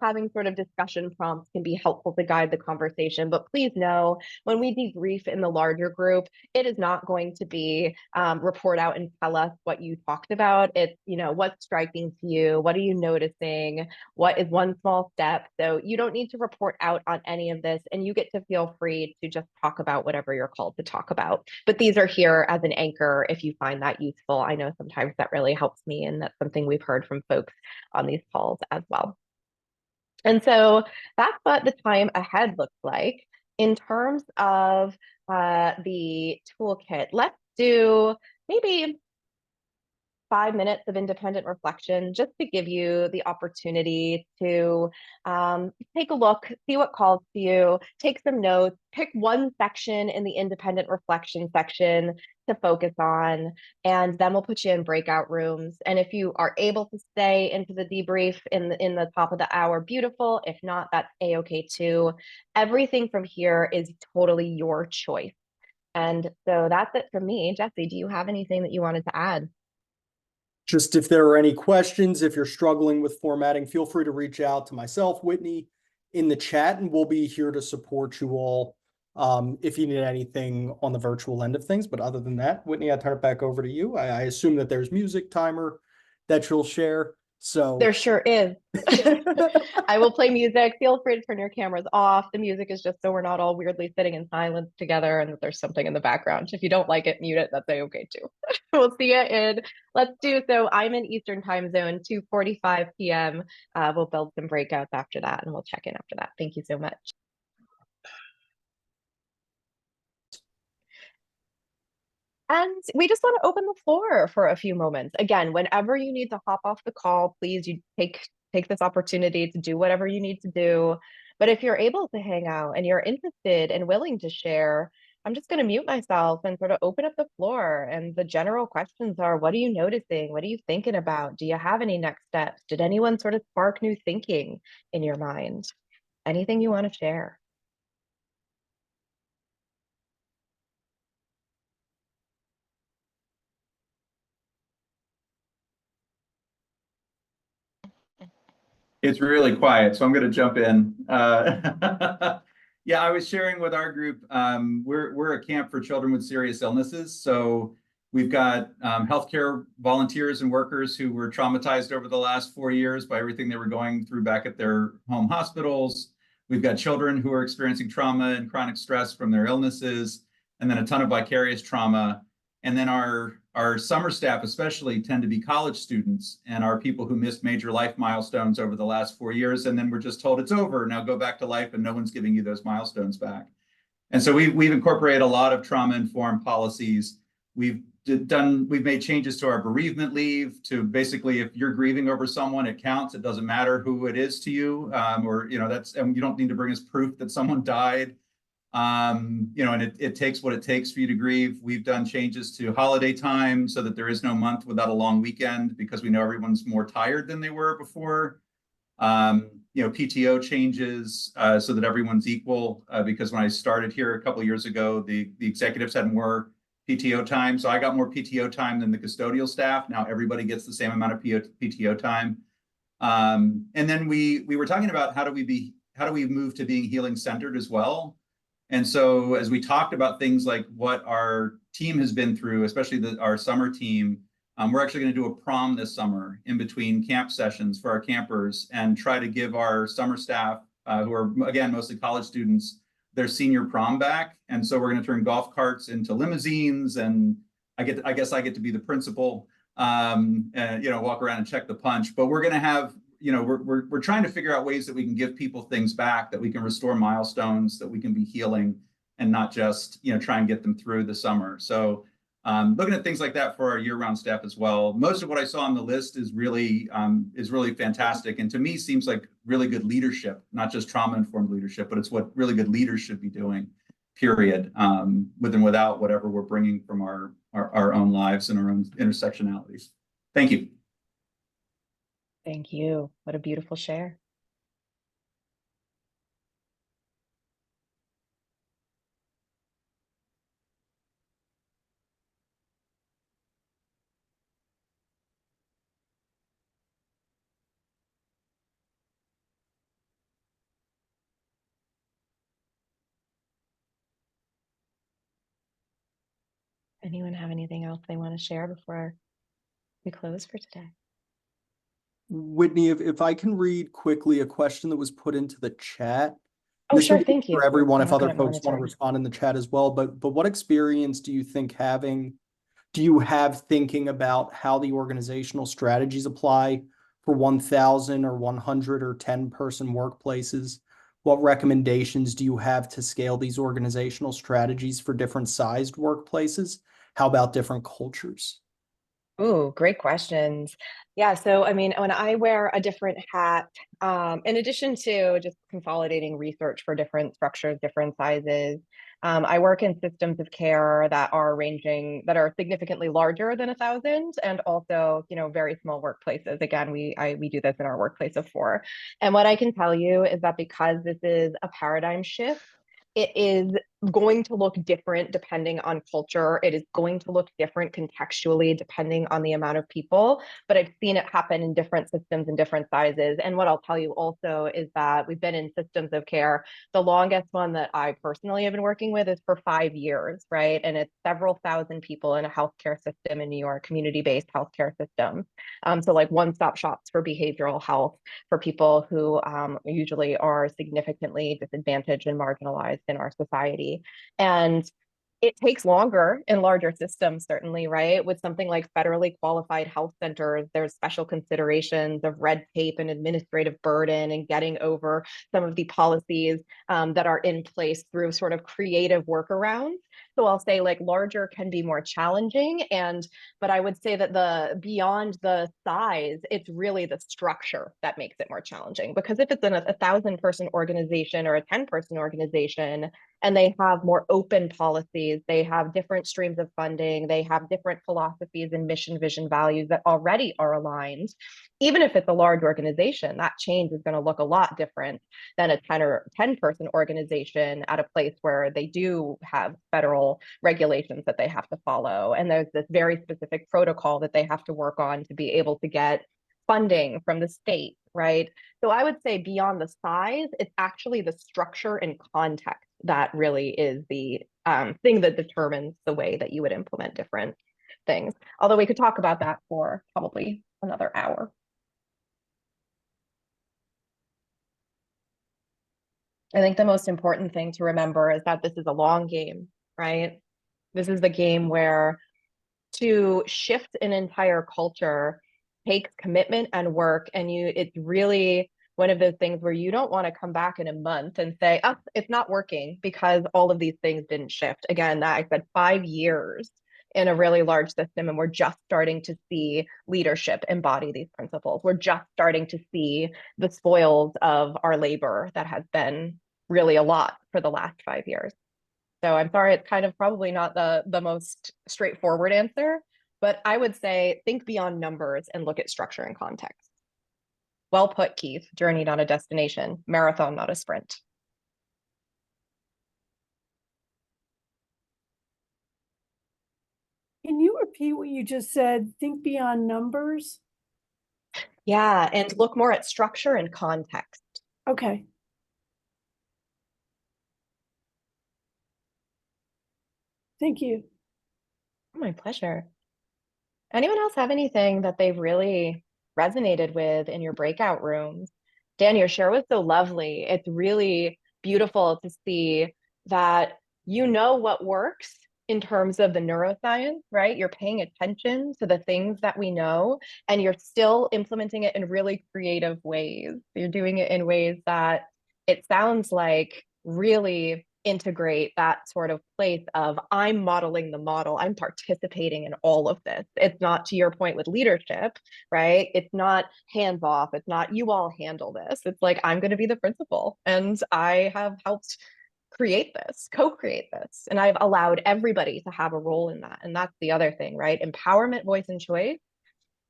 having sort of discussion prompts can be helpful to guide the conversation. But please know, when we debrief in the larger group, it is not going to be report out and tell us what you talked about. It's, what's striking to you? What are you noticing? What is one small step? So you don't need to report out on any of this, and you get to feel free to just talk about whatever you're called to talk about. But these are here as an anchor if you find that useful. I know sometimes that really helps me, and that's something we've heard from folks on these calls as well. And so that's what the time ahead looks like. In terms of the toolkit, let's do maybe 5 minutes of independent reflection just to give you the opportunity to take a look, see what calls to you, take some notes, pick one section in the independent reflection section to focus on, and then we'll put you in breakout rooms. And if you are able to stay into the debrief in the top of the hour, beautiful. If not, that's a-okay too. Everything from here is totally your choice. And so that's it from me. Jesse, do you have anything that you wanted to add? Just if there are any questions, if you're struggling with formatting, feel free to reach out to myself, Whitney, in the chat, and we'll be here to support you all if you need anything on the virtual end of things. But other than that, Whitney, I turn it back over to you. I assume that there's music timer that you'll share. So There sure is. I will play music. Feel free to turn your cameras off. The music is just so we're not all weirdly sitting in silence together and that there's something in the background. If you don't like it, mute it. That's okay too. We'll see you in. Let's do so. I'm in Eastern time zone, 2:45 p.m. We'll build some breakouts after that and we'll check in after that. Thank you so much. And we just want to open the floor for a few moments. Again, whenever you need to hop off the call, please you take this opportunity to do whatever you need to do. But if you're able to hang out and you're interested and willing to share, I'm just going to mute myself and sort of open up the floor. And the general questions are, what are you noticing? What are you thinking about? Do you have any next steps? Did anyone sort of spark new thinking in your mind? Anything you want to share? It's really quiet, so I'm going to jump in. Yeah, I was sharing with our group. We're a camp for children with serious illnesses, so we've got healthcare volunteers and workers who were traumatized over the last 4 years by everything they were going through back at their home hospitals. We've got children who are experiencing trauma and chronic stress from their illnesses, and then a ton of vicarious trauma. And then our summer staff especially tend to be college students and are people who missed major life milestones over the last 4 years. And then we're just told it's over, now go back to life, and no one's giving you those milestones back. And so we've incorporated a lot of trauma-informed policies. We've made changes to our bereavement leave to basically, if you're grieving over someone, it counts. It doesn't matter who it is to you, or and you don't need to bring us proof that someone died. And it takes what it takes for you to grieve. We've done changes to holiday time so that there is no month without a long weekend because we know everyone's more tired than they were before. PTO changes so that everyone's equal because when I started here a couple of years ago, the executives had more PTO time. So I got more PTO time than the custodial staff. Now everybody gets the same amount of PTO time. And then we were talking about how do we move to being healing centered as well. And so as we talked about things like what our team has been through, especially our summer team, we're actually going to do a prom this summer in between camp sessions for our campers and try to give our summer staff, who are, again, mostly college students, their senior prom back. And so we're going to turn golf carts into limousines. And I guess I get to be the principal, and, walk around and check the punch. But we're going to have we're trying to figure out ways that we can give people things back, that we can restore milestones, that we can be healing and not just, try and get them through the summer. So looking at things like that for our year-round staff as well. Most of what I saw on the list is really fantastic. And to me, seems like really good leadership, not just trauma-informed leadership, but it's what really good leaders should be doing, period, with and without whatever we're bringing from our own lives and our own intersectionalities. Thank you. Thank you. What a beautiful share. Anyone have anything else they want to share before we close for today? Whitney, if I can read quickly a question that was put into the chat. Oh, This sure. would be Thank you. for everyone, I'm if not good other at folks want to monitoring. respond in the chat as well, but what experience do you have thinking about how the organizational strategies apply for 1,000 or 100 or 10-person workplaces? What recommendations do you have to scale these organizational strategies for different sized workplaces? How about different cultures? Oh, great questions. Yeah, so I mean, when I wear a different hat, in addition to just consolidating research for different structures, different sizes, I work in systems of care that are significantly larger than 1,000, and also, very small workplaces. Again, we do this in our workplace of 4. And what I can tell you is that because this is a paradigm shift, it is going to look different depending on culture. It is going to look different contextually depending on the amount of people, but I've seen it happen in different systems and different sizes. And what I'll tell you also is that we've been in systems of care. The longest one that I personally have been working with is for 5 years, right? And it's several thousand people in a healthcare system in New York, community-based healthcare system. So like one-stop shops for behavioral health for people who usually are significantly disadvantaged and marginalized in our society. And it takes longer in larger systems, certainly, right? With something like federally qualified health centers, there's special considerations of red tape and administrative burden and getting over some of the policies that are in place through sort of creative workarounds. So I'll say like larger can be more challenging, but I would say that the beyond the size, it's really the structure that makes it more challenging. Because if it's in a 1,000-person organization or a 10-person organization, and they have more open policies, they have different streams of funding, they have different philosophies and mission, vision, values that already are aligned. Even if it's a large organization, that change is going to look a lot different than a 10-person organization at a place where they do have federal regulations that they have to follow. And there's this very specific protocol that they have to work on to be able to get funding from the state, right? So I would say beyond the size, it's actually the structure and context that really is the thing that determines the way that you would implement different things. Although we could talk about that for probably another hour. I think the most important thing to remember is that this is a long game, right? This is the game where to shift an entire culture takes commitment and work, and it's really one of those things where you don't want to come back in a month and say, oh, it's not working because all of these things didn't shift. Again, that I said 5 years in a really large system, and we're just starting to see leadership embody these principles. We're just starting to see the spoils of our labor that has been really a lot for the last 5 years. So I'm sorry, it's kind of probably not the most straightforward answer, but I would say think beyond numbers and look at structure and context. Well put, Keith. Journey, not a destination. Marathon, not a sprint. Can you repeat what you just said? Think beyond numbers? Yeah, and look more at structure and context. Okay. Thank you. My pleasure. Anyone else have anything that they've really resonated with in your breakout rooms? Dan, your share was so lovely. It's really beautiful to see that you know what works in terms of the neuroscience, right? You're paying attention to the things that we know, and you're still implementing it in really creative ways. You're doing it in ways that it sounds like really integrate that sort of place of I'm modeling the model, I'm participating in all of this. It's not, to your point with leadership, right? It's not hands off. It's not you all handle this. It's like I'm going to be the principal and I have helped create this, co-create this, and I've allowed everybody to have a role in that. And that's the other thing, right? Empowerment, voice, and choice.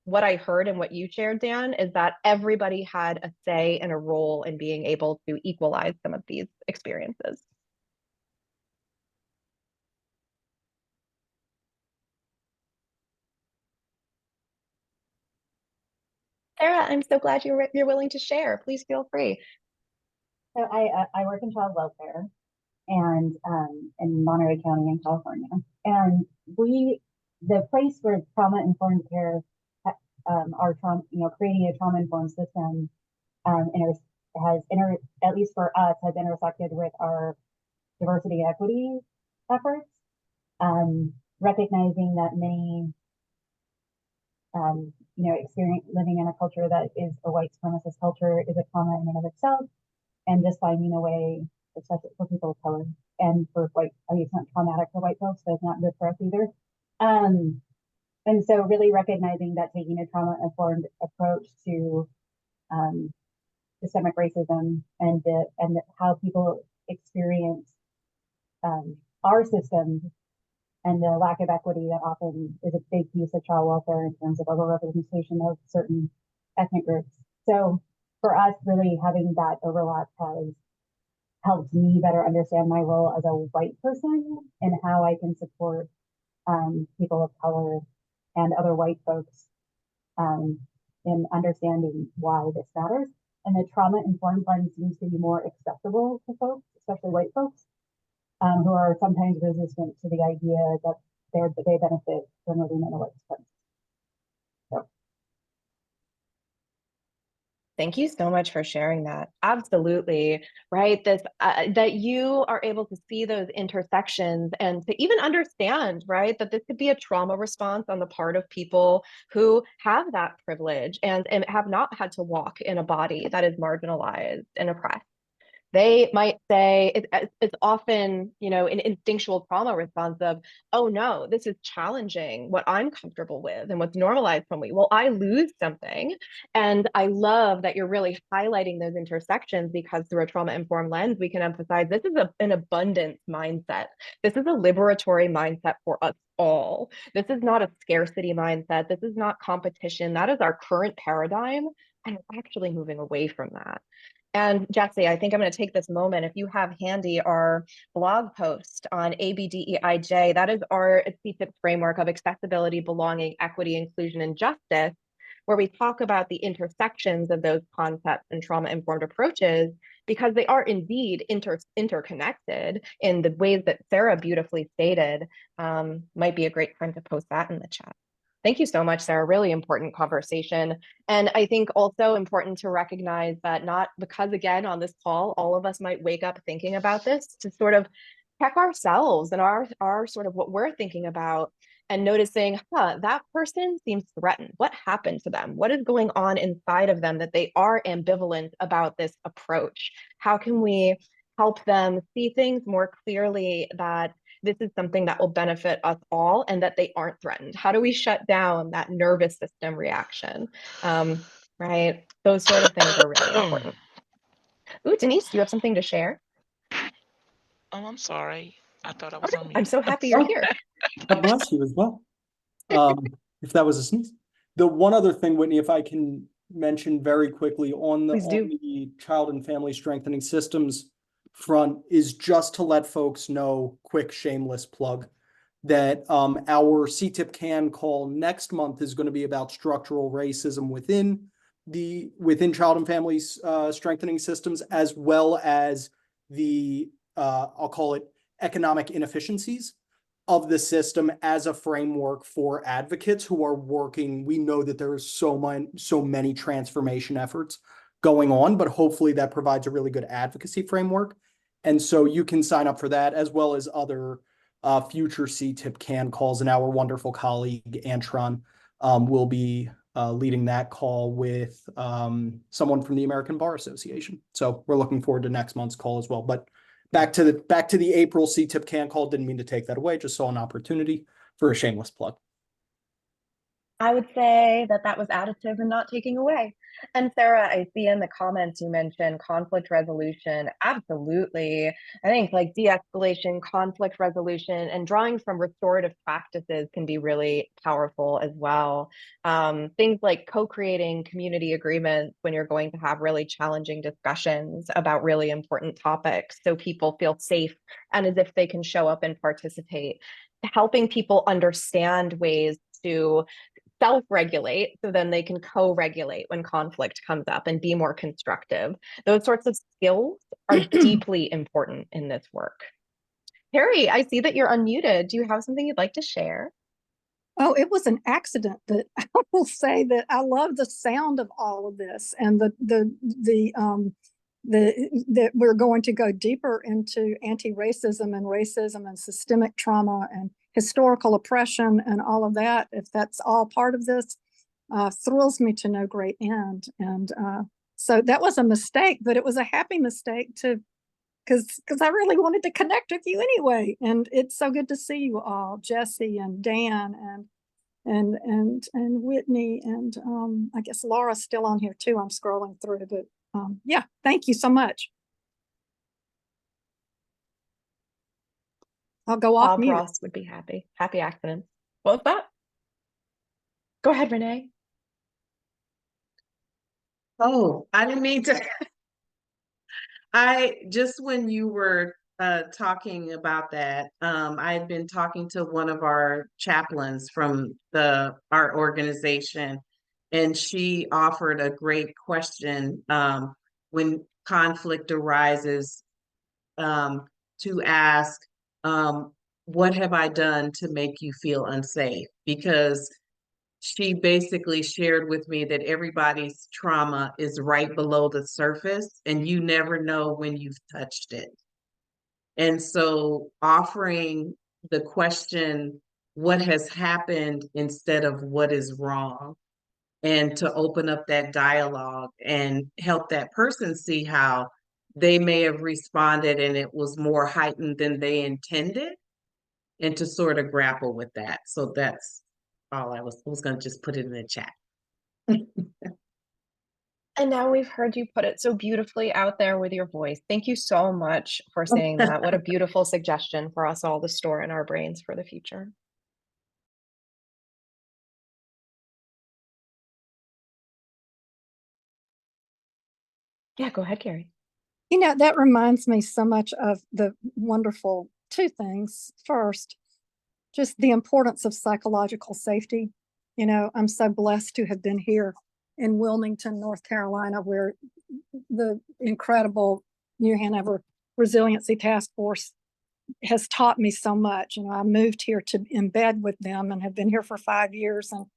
What I heard and what you shared, Dan, is that everybody had a say and a role in being able to equalize some of these experiences. Sarah, I'm so glad you're willing to share. Please feel free. So I work in child welfare and in Monterey County in California, and the place where trauma informed care, our trauma, creating a trauma informed system, at least for us, has intersected with our diversity and equity efforts, recognizing that many experience living in a culture that is a white supremacist culture is a trauma in and of itself, and just finding a way, especially for people of color and for white, I mean, it's not traumatic for white folks, so it's not good for us either. And so really recognizing that taking a trauma-informed approach to systemic racism and how people experience our systems and the lack of equity that often is a big piece of child welfare in terms of overrepresentation of certain ethnic groups. So for us, really having that overlap has helps me better understand my role as a white person and how I can support people of color and other white folks in understanding why this matters. And the trauma-informed lens seems to be more acceptable to folks, especially white folks, who are sometimes resistant to the idea that they benefit from living in a white supremacist. So. Thank you so much for sharing that. Absolutely, right? This that you are able to see those intersections and to even understand, right, that this could be a trauma response on the part of people who have that privilege and have not had to walk in a body that is marginalized and oppressed. They might say it's often, you know, an instinctual trauma response of, oh no, this is challenging what I'm comfortable with and what's normalized for me. Well, I lose something. And I love that you're really highlighting those intersections, because through a trauma-informed lens, we can emphasize this is an abundance mindset. This is a liberatory mindset for us all. This is not a scarcity mindset. This is not competition. That is our current paradigm. And we're actually moving away from that. And Jesse, I think I'm going to take this moment. If you have handy our blog post on ABDEIJ, that is our CTIPP framework of accessibility, belonging, equity, inclusion, and justice, where we talk about the intersections of those concepts and trauma-informed approaches, because they are indeed interconnected in the ways that Sarah beautifully stated. Might be a great time to post that in the chat. Thank you so much, Sarah. Really important conversation. And I think also important to recognize that not because, again, on this call, all of us might wake up thinking about this, to sort of check ourselves and our sort of what we're thinking about, and noticing, that person seems threatened. What happened to them? What is going on inside of them that they are ambivalent about this approach? How can we help them see things more clearly, that this is something that will benefit us all and that they aren't threatened? How do we shut down that nervous system reaction? Right? Those sort of things are really important. Ooh, Denise, do you have something to share? Oh, I'm sorry. I thought I was on I'm mute. so happy you're here. God bless you as well. If that was a sneeze. The one other thing, Whitney, if I can mention very quickly on Please do. the child and family strengthening systems front, is just to let folks know, quick shameless plug, that our CTIPP CAN call next month is going to be about structural racism within child and family strengthening systems, as well as the I'll call it economic inefficiencies of the system as a framework for advocates who are working. We know that there is so many transformation efforts going on, but hopefully that provides a really good advocacy framework. And so you can sign up for that, as well as other future CTIPP CAN calls. And our wonderful colleague, Antron, will be leading that call with someone from the American Bar Association. So we're looking forward to next month's call as well. But back to the April CTIPP CAN call. Didn't mean to take that away. Just saw an opportunity for a shameless plug. I would say that was additive and not taking away. And Sarah, I see in the comments you mentioned conflict resolution. Absolutely. I think like de-escalation, conflict resolution, and drawing from restorative practices can be really powerful as well. Things like co-creating community agreements when you're going to have really challenging discussions about really important topics, so people feel safe and as if they can show up and participate. Helping people understand ways to self-regulate, so then they can co-regulate when conflict comes up and be more constructive. Those sorts of skills are deeply important in this work. Harry, I see that you're unmuted. Do you have something you'd like to share? Oh, it was an accident, but I will say that I love the sound of all of this, and that we're going to go deeper into anti-racism and systemic trauma and historical oppression and all of that. If that's all part of this, thrills me to no great end. And so that was a mistake, but it was a happy mistake to, because I really wanted to connect with you anyway. And it's so good to see you all, Jesse and Dan and Whitney, and I guess Laura's still on here too. I'm scrolling through, but yeah, thank you so much. I'll go off Bob mute. Ross would be happy. Happy accidents. What was that? Go ahead, Renee. Oh, I didn't mean to. When you were talking about that, I had been talking to one of our chaplains from our organization, and she offered a great question when conflict arises, to ask, what have I done to make you feel unsafe? Because she basically shared with me that everybody's trauma is right below the surface and you never know when you've touched it. And so offering the question, what has happened instead of what is wrong, and to open up that dialogue and help that person see how they may have responded and it was more heightened than they intended, and to sort of grapple with that. So that's all I was going to just put it in the chat. And now we've heard you put it so beautifully out there with your voice. Thank you so much for saying that. What a beautiful suggestion for us all to store in our brains for the future. Yeah, go ahead, Carrie. You know, that reminds me so much of the wonderful two things. First, just the importance of psychological safety. You know, I'm so blessed to have been here in Wilmington, North Carolina, where the incredible New Hanover Resiliency Task Force has taught me so much. You know, I moved here to embed with them and have been here for 5 years. And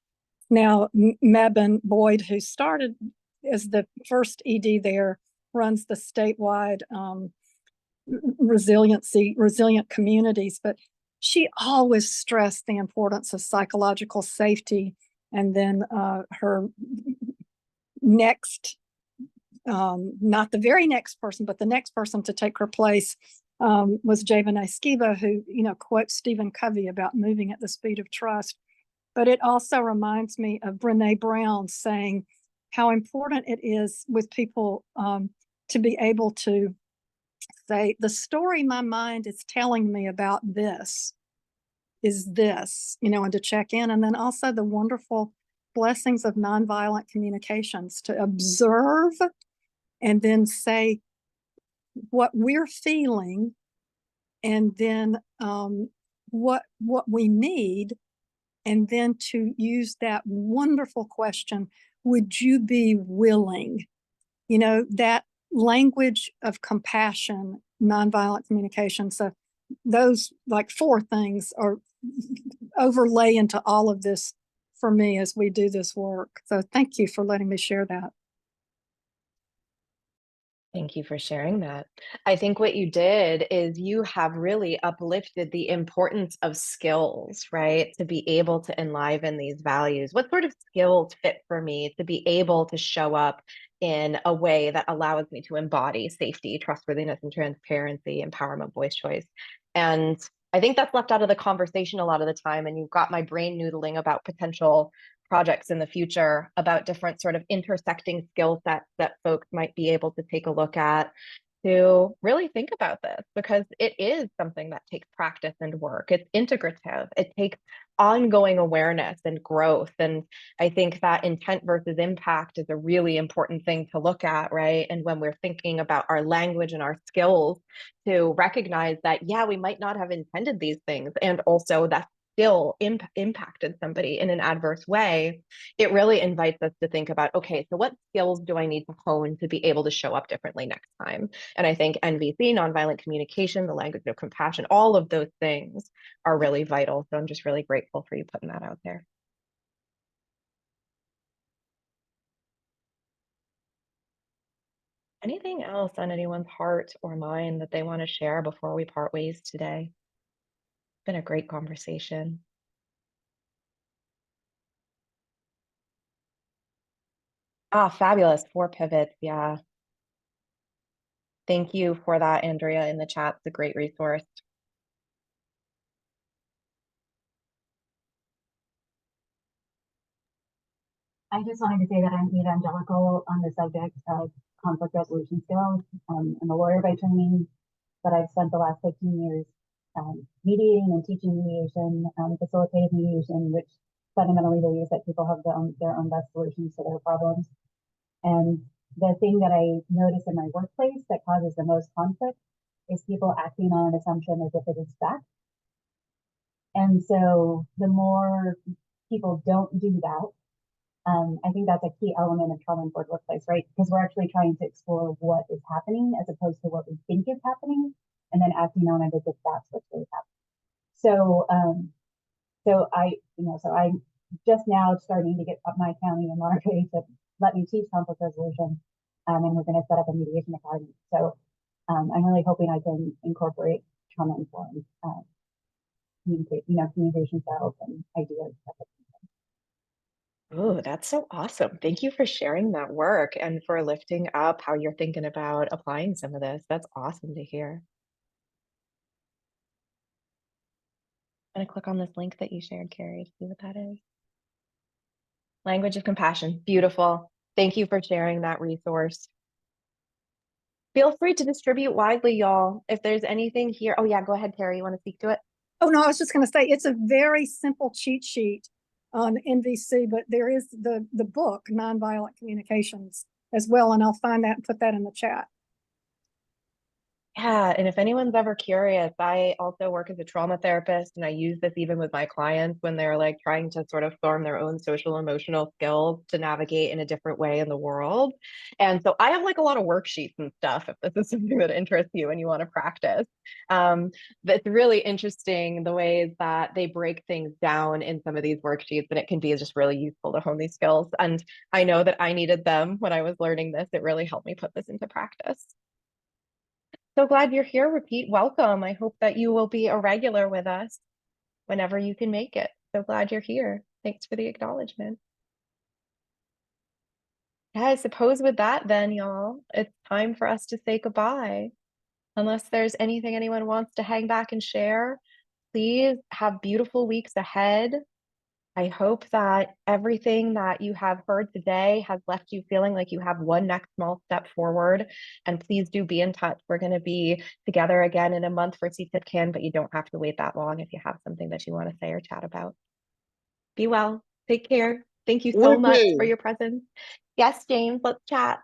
now Mebane Boyd, who started as the first ED there, runs the statewide resilient communities. But she always stressed the importance of psychological safety. And then her next, not the very next person, but the next person to take her place was Javanay Skiba, who, you know, quotes Stephen Covey about moving at the speed of trust. But it also reminds me of Brene Brown saying how important it is with people to be able to say, the story my mind is telling me about this is this, you know, and to check in. And then also the wonderful blessings of nonviolent communications, to observe and then say what we're feeling, and then what we need, and then to use that wonderful question, would you be willing? You know, that language of compassion, nonviolent communication. So those like 4 things are overlay into all of this for me as we do this work. So thank you for letting me share that. Thank you for sharing that. I think what you did is you have really uplifted the importance of skills, right? To be able to enliven these values. What sort of skills fit for me to be able to show up in a way that allows me to embody safety, trustworthiness, and transparency, empowerment, voice choice? And I think that's left out of the conversation a lot of the time. And you've got my brain noodling about potential projects in the future, about different sort of intersecting skill sets that folks might be able to take a look at to really think about this, because it is something that takes practice and work. It's integrative. It takes ongoing awareness and growth. And I think that intent versus impact is a really important thing to look at, right? And when we're thinking about our language and our skills, to recognize that, yeah, we might not have intended these things, and also that still impacted somebody in an adverse way, it really invites us to think about, okay, so what skills do I need to hone to be able to show up differently next time? And I think NVC, nonviolent communication, the language of compassion, all of those things are really vital. So I'm just really grateful for you putting that out there. Anything else on anyone's heart or mind that they want to share before we part ways today? It's been a great conversation. Ah, fabulous. 4 pivots. Yeah. Thank you for that, Andrea, in the chat. It's a great resource. I just wanted to say that I'm evangelical on the subject of conflict resolution skills. I'm a lawyer by training, but I've spent the last 15 years mediating and teaching mediation, facilitated mediation, which fundamentally believes that people have their own best solutions to their problems. And the thing that I notice in my workplace that causes the most conflict is people acting on an assumption as if it is fact. And so the more people don't do that, I think that's a key element of trauma-informed workplace, right? Because we're actually trying to explore what is happening as opposed to what we think is happening, and then acting on it as if that's what's really happening. So, so I'm just now starting to get up my county in Monterey to let me teach conflict resolution, and we're going to set up a mediation academy. So, I'm really hoping I can incorporate trauma-informed, communication styles and ideas. Oh, that's so awesome. Thank you for sharing that work and for lifting up how you're thinking about applying some of this. That's awesome to hear. I'm going to click on this link that you shared, Carrie, to see what that is. Language of Compassion. Beautiful. Thank you for sharing that resource. Feel free to distribute widely, y'all. If there's anything here. Oh, yeah, go ahead, Carrie. You want to speak to it? Oh, no, I was just going to say it's a very simple cheat sheet on NVC, but there is the book, Nonviolent Communications, as well, and I'll find that and put that in the chat. Yeah, and if anyone's ever curious, I also work as a trauma therapist, and I use this even with my clients when they're like trying to sort of form their own social emotional skills to navigate in a different way in the world. And so I have like a lot of worksheets and stuff if this is something that interests you and you want to practice. That's really interesting the ways that they break things down in some of these worksheets, and it can be just really useful to hone these skills. And I know that I needed them when I was learning this. It really helped me put this into practice. So glad you're here, Repeat. Welcome. I hope that you will be a regular with us whenever you can make it. So glad you're here. Thanks for the acknowledgement. Yeah, I suppose with that then, y'all, it's time for us to say goodbye. Unless there's anything anyone wants to hang back and share, please have beautiful weeks ahead. I hope that everything that you have heard today has left you feeling like you have one next small step forward. And please do be in touch. We're going to be together again in a month for CTIPP CAN, but you don't have to wait that long if you have something that you want to say or chat about. Be well. Take care. Thank you so much for your presence. Yes, James, let's chat.